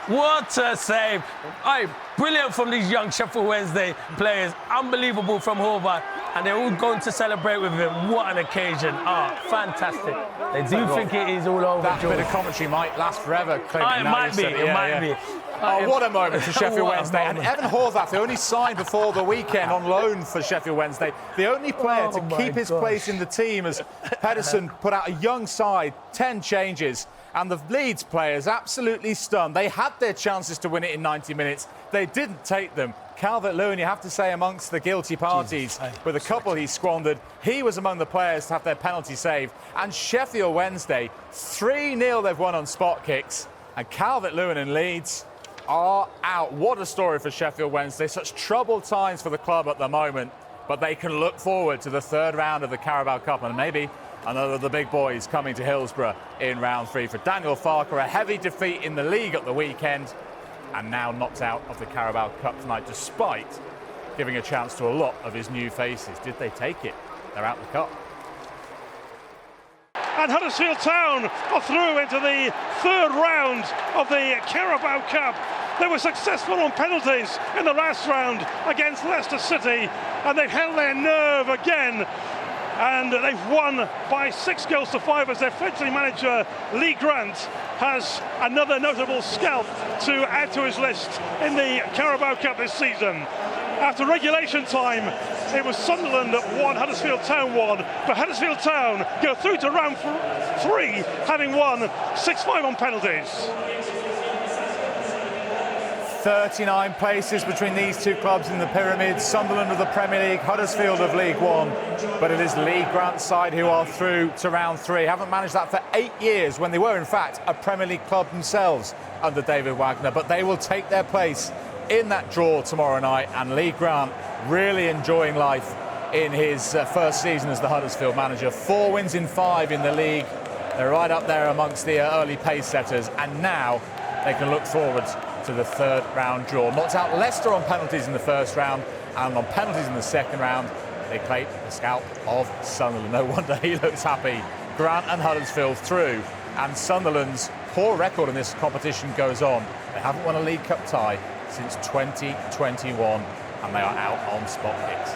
What a save. Aye, brilliant from these young Sheffield Wednesday players. Unbelievable from Horvath. And they're all going to celebrate with him. What an occasion. Fantastic. They do think it is all over, That George. bit of commentary might last forever, Clint. It might be. It might be. Oh, what a moment for Sheffield What a Wednesday. And moment. Evan Horvath, the only signed before the weekend on loan for Sheffield Wednesday, the only player to my keep his gosh. place in the team as Pedersen put out a young side, 10 changes. And the Leeds players absolutely stunned. They had their chances to win it in 90 minutes. They didn't take them. Calvert-Lewin, you have to say, amongst the guilty parties, with a couple he squandered. He was among the players to have their penalty saved. And Sheffield Wednesday, 3-0 they've won on spot kicks. And Calvert-Lewin and Leeds are out. What a story for Sheffield Wednesday. Such troubled times for the club at the moment. But they can look forward to the third round of the Carabao Cup and maybe another of the big boys coming to Hillsborough in round 3. For Daniel Farke, a heavy defeat in the league at the weekend and now knocked out of the Carabao Cup tonight, despite giving a chance to a lot of his new faces. Did they take it? They're out the cup. And Huddersfield Town are through into the third round of the Carabao Cup. They were successful on penalties in the last round against Leicester City, and they've held their nerve again. And they've won by 6-5 as their fledgling manager, Lee Grant, has another notable scalp to add to his list in the Carabao Cup this season. After regulation time, it was Sunderland that won, Huddersfield Town won, but Huddersfield Town go through to round 3, having won 6-5 on penalties. 39 places between these two clubs in the pyramid. Sunderland of the Premier League, Huddersfield of League One. But it is Lee Grant's side who are through to round 3. Haven't managed that for 8 years when they were, in fact, a Premier League club themselves under David Wagner. But they will take their place in that draw tomorrow night. And Lee Grant really enjoying life in his first season as the Huddersfield manager. 4 wins in 5 in the league. They're right up there amongst the early pace setters. And now they can look forward to the third round draw. Knocked out Leicester on penalties in the first round, and on penalties in the second round, they played the scalp of Sunderland. No wonder he looks happy. Grant and Huddersfield through, and Sunderland's poor record in this competition goes on. They haven't won a League Cup tie since 2021, and they are out on spot kicks.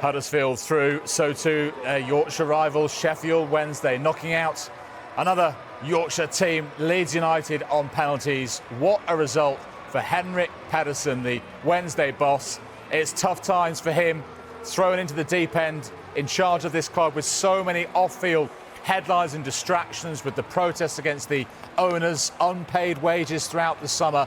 Huddersfield through, so too Yorkshire rivals Sheffield Wednesday, knocking out another Yorkshire team, Leeds United, on penalties. What a result for Henrik Pedersen, the Wednesday boss. It's tough times for him, thrown into the deep end, in charge of this club with so many off-field headlines and distractions, with the protests against the owners, unpaid wages throughout the summer.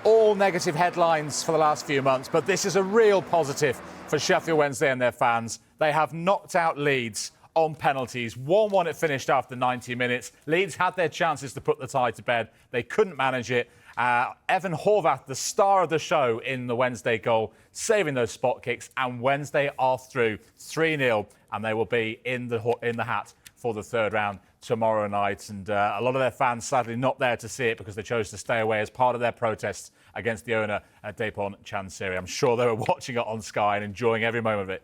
All negative headlines for the last few months, but this is a real positive for Sheffield Wednesday and their fans. They have knocked out Leeds on penalties. 1-1 it finished after 90 minutes. Leeds had their chances to put the tie to bed. They couldn't manage it. Evan Horvath, the star of the show in the Wednesday goal, saving those spot kicks, and Wednesday are through 3-0, and they will be in the hat for the third round tomorrow night. And a lot of their fans sadly not there to see it because they chose to stay away as part of their protests against the owner, Dapon Chansiri. I'm sure they were watching it on Sky and enjoying every moment of it